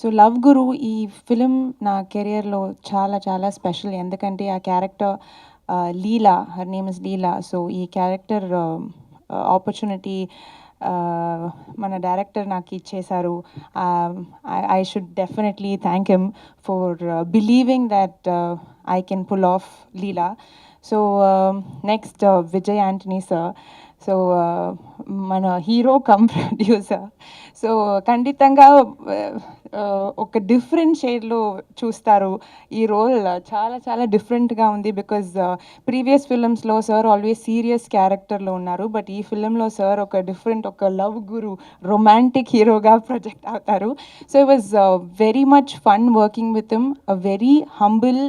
So 'love గురు' ఈ film నా కెరియర్‌లో చాలా చాలా స్పెషల్. ఎందుకంటే ఆ character Leela, her name is Leela. So ఈ క్యారెక్టర్ ఆపర్చునిటీ మన డైరెక్టర్ నాకు ఇచ్చేశారు. I should definitely thank him for believing that I can pull off Leela. So next Vijay Antony sir. So మన హీరో కమ్ ప్రొడ్యూసర్. సో ఖండితంగా ఒక డిఫరెంట్ షేడ్లో చూస్తారు. ఈ రోల్ చాలా చాలా డిఫరెంట్గా ఉంది. బికాజ్ ప్రీవియస్ ఫిల్మ్స్లో సార్ ఆల్వేస్ సీరియస్ క్యారెక్టర్లో ఉన్నారు. బట్ ఈ ఫిల్మ్లో సార్ ఒక డిఫరెంట్, ఒక లవ్ గురు, రొమాంటిక్ హీరోగా ప్రొజెక్ట్ అవుతారు. So it was very much fun working with him. A very humble,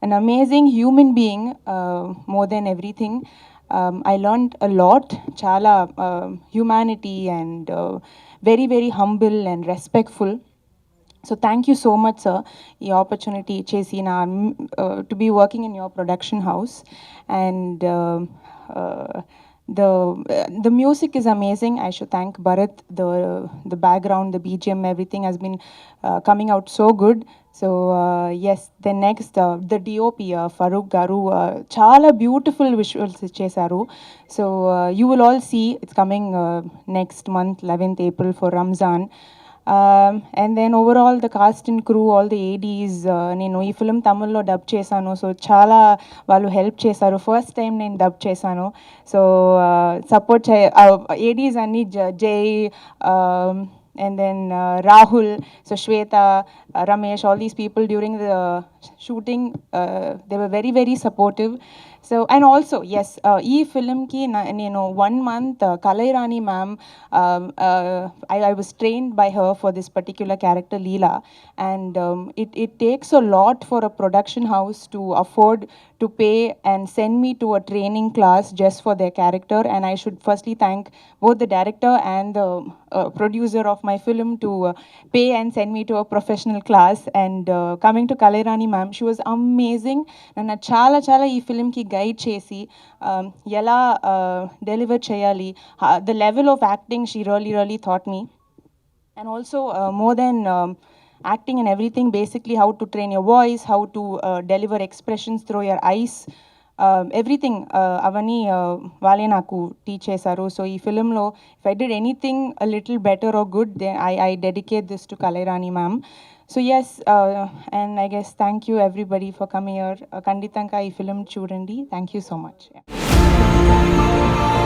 an amazing human being, more than everything. I learned a lot, chala humanity and very very humble and respectful. So thank you so much, sir, the opportunity chesi na to be working in your production house. And the music is amazing. I should thank Bharat. The background, the BGM, everything has been coming out so good. So yes, the next the DOP Farooq Garu chala beautiful visuals ichesaru. So you will all see, it's coming next month 11th April for Ramzan. And then overall the cast and crew, all the ADs, నేను ఈ film తమిళ్లో dub చేశాను. So చాలా వాళ్ళు help చేశారు. First time నేను dub చేశాను. So support ADs అన్ని జై, and then Rahul, so Shweta, Ramesh, all these people during the shooting, they were very very supportive. So and also yes, ee film ki you know 1 month Kalairani ma'am, I was trained by her for this particular character Leela. And it takes a lot for a production house to afford to pay and send me to a training class just for their character. And I should firstly thank both the director and the producer of my film to pay and send me to a professional class. And coming to Kalairani ma'am, she was amazing. Nanna chala chala ee film ki guide chesi ela deliver cheyali, the level of acting she really really taught me. And also more than acting and everything, basically how to train your voice, how to deliver expressions through your eyes, everything avani vale naku teach chesaru. So ee film lo if I did anything a little better or good, then I dedicate this to Kalairani ma'am. So yes, and I guess thank you everybody for coming here. Kanditanka ee film chudandi. Thank you so much. Yeah.